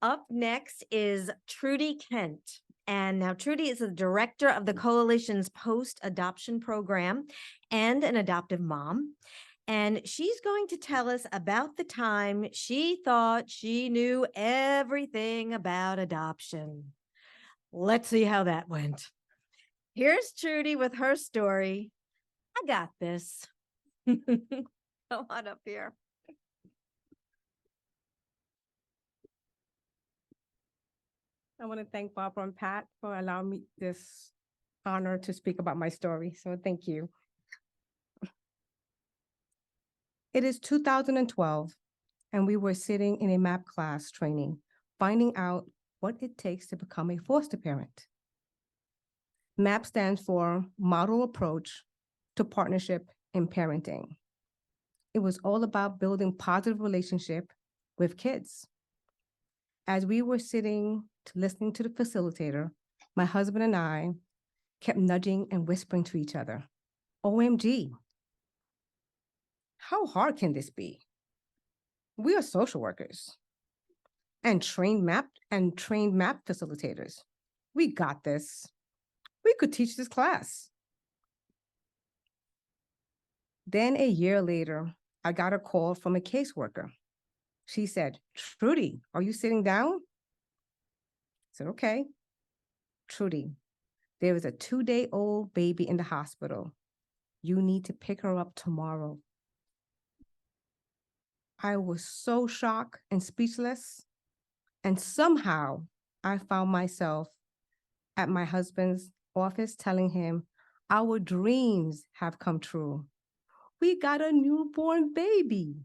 Up next is Trudy Kent. And now Trudy is the director of the coalition's post-adoption program and an adoptive mom. And she's going to tell us about the time she thought she knew everything about adoption. Let's see how that went. Here's Trudy with her story. I got this. Come on up here. I want to thank Barbara and Pat for allowing me this honor to speak about my story. So thank you. It is 2012, and we were sitting in a MAP class training, finding out what it takes to become a foster parent. MAP stands for Model Approach to Partnership in Parenting. It was all about building positive relationship with kids. As we were sitting listening to the facilitator, my husband and I kept nudging and whispering to each other, OMG, how hard can this be? We are social workers and trained MAP facilitators. We got this. We could teach this class. Then a year later, I got a call from a caseworker. She said, Trudy, are you sitting down? I said, okay. Trudy, there is a 2-day-old baby in the hospital. You need to pick her up tomorrow. I was so shocked and speechless. And somehow I found myself at my husband's office telling him, our dreams have come true. We got a newborn baby.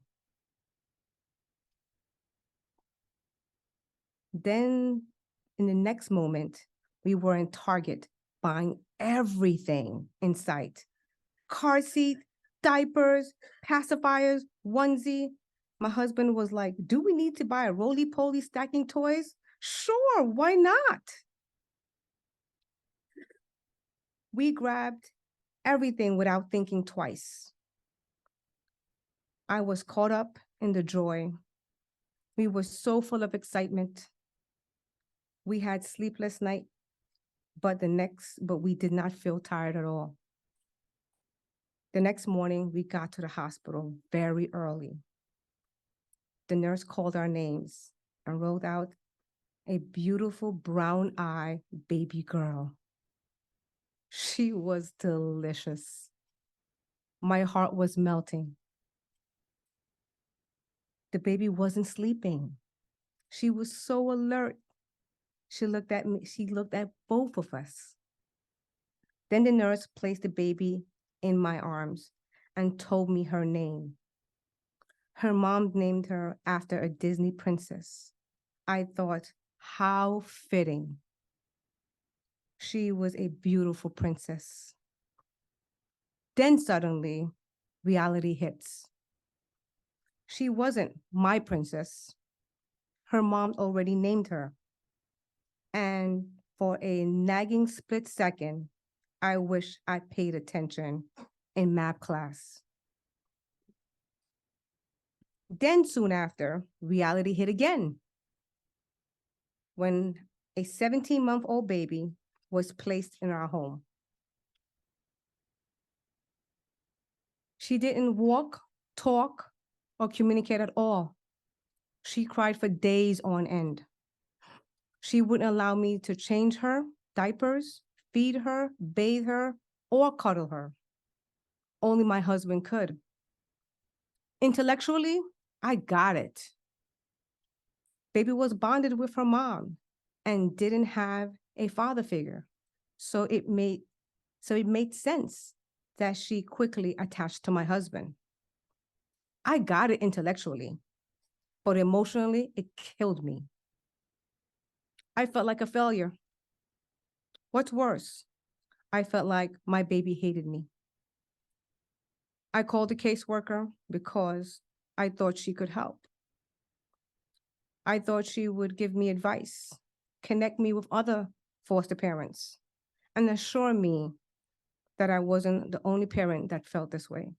Then in the next moment, we were in Target buying everything in sight. Car seat, diapers, pacifiers, onesie. My husband was like, do we need to buy a roly-poly stacking toys? Sure, why not? We grabbed everything without thinking twice. I was caught up in the joy. We were so full of excitement. We had sleepless night, but we did not feel tired at all. The next morning, we got to the hospital very early. The nurse called our names and rolled out a beautiful brown-eyed baby girl. She was delicious. My heart was melting. The baby wasn't sleeping. She was so alert. She looked at me, she looked at both of us. Then the nurse placed the baby in my arms and told me her name. Her mom named her after a Disney princess. I thought, how fitting. She was a beautiful princess. Then suddenly, reality hits. She wasn't my princess. Her mom already named her. And for a nagging split second, I wish I paid attention in math class. Then soon after, reality hit again. When a 17-month-old baby was placed in our home. She didn't walk, talk, or communicate at all. She cried for days on end. She wouldn't allow me to change her diapers, feed her, bathe her, or cuddle her. Only my husband could. Intellectually, I got it. Baby was bonded with her mom and didn't have a father figure. So it made sense that she quickly attached to my husband. I got it intellectually, but emotionally, it killed me. I felt like a failure. What's worse, I felt like my baby hated me. I called the caseworker because I thought she could help. I thought she would give me advice, connect me with other foster parents, and assure me that I wasn't the only parent that felt this way.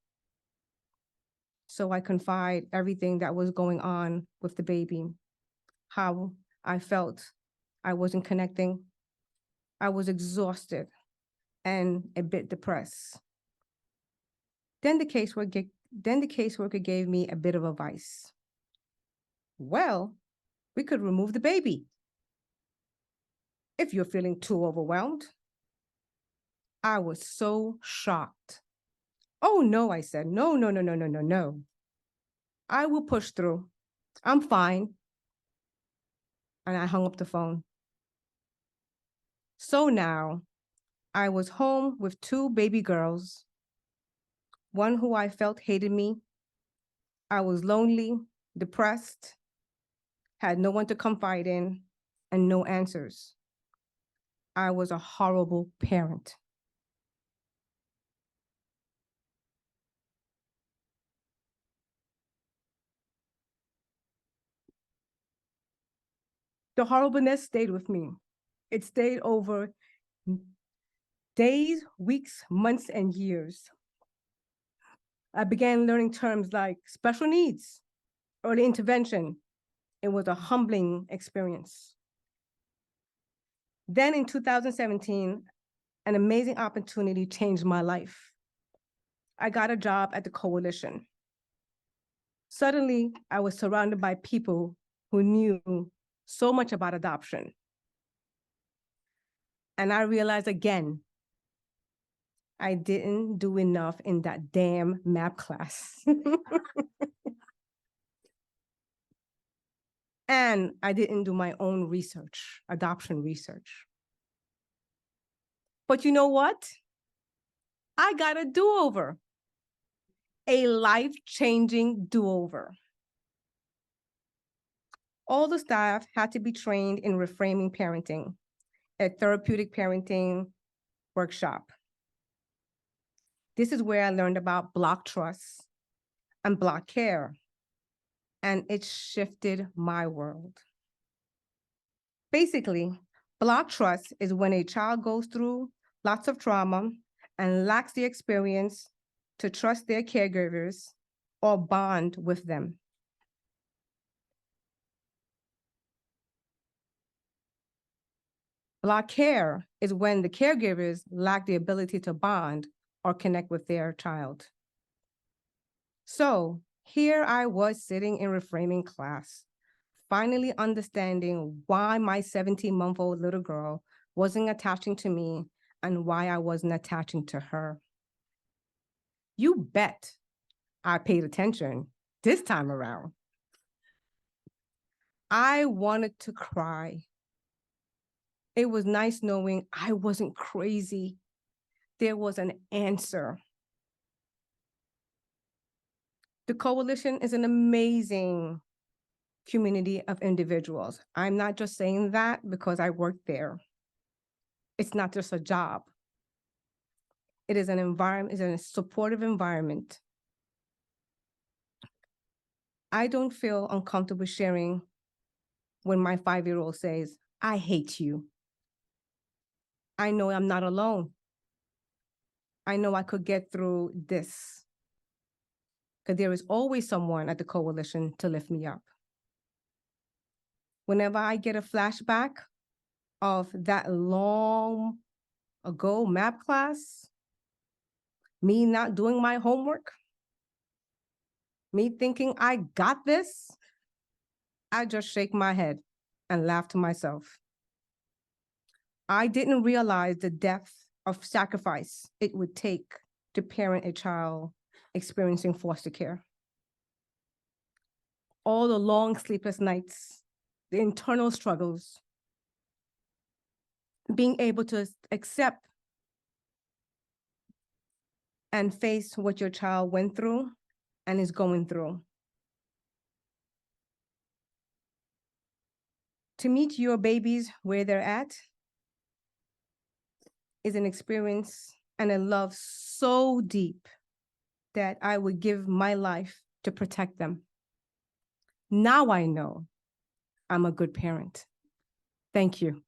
So I confide everything that was going on with the baby. how I felt I wasn't connecting. I was exhausted and a bit depressed. Then the caseworker gave me a bit of advice. Well, we could remove the baby if you're feeling too overwhelmed. I was so shocked. Oh no, I said, no, no, no, no, no, no, no. I will push through. I'm fine. And I hung up the phone. So now I was home with two baby girls, one who I felt hated me. I was lonely, depressed, had no one to confide in, and no answers. I was a horrible parent. The horribleness stayed with me. It stayed over days, weeks, months, and years. I began learning terms like special needs, early intervention. It was a humbling experience. Then in 2017, an amazing opportunity changed my life. I got a job at the coalition. Suddenly, I was surrounded by people who knew so much about adoption. And I realized again, I didn't do enough in that damn map class. And I didn't do my own research, adoption research. But you know what? I got a do-over, a life-changing do-over. All the staff had to be trained in reframing parenting, a therapeutic parenting workshop. This is where I learned about Block trust and Block care, and it shifted my world. Basically, Block trust is when a child goes through lots of trauma and lacks the experience to trust their caregivers or bond with them. Block care is when the caregivers lack the ability to bond or connect with their child. So here I was sitting in reframing class, finally understanding why my 17-month-old little girl wasn't attaching to me and why I wasn't attaching to her. You bet I paid attention this time around. I wanted to cry. It was nice knowing I wasn't crazy. There was an answer. The coalition is an amazing community of individuals. I'm not just saying that because I work there. It's not just a job. It is an environment, it's a supportive environment. I don't feel uncomfortable sharing when my 5-year-old says, I hate you. I know I'm not alone. I know I could get through this. Because there is always someone at the coalition to lift me up. Whenever I get a flashback of that long ago map class, me not doing my homework, me thinking I got this, I just shake my head and laugh to myself. I didn't realize the depth of sacrifice it would take to parent a child experiencing foster care. All the long sleepless nights, the internal struggles, being able to accept and face what your child went through and is going through. To meet your babies where they're at is an experience and a love so deep that I would give my life to protect them. Now I know I'm a good parent. Thank you.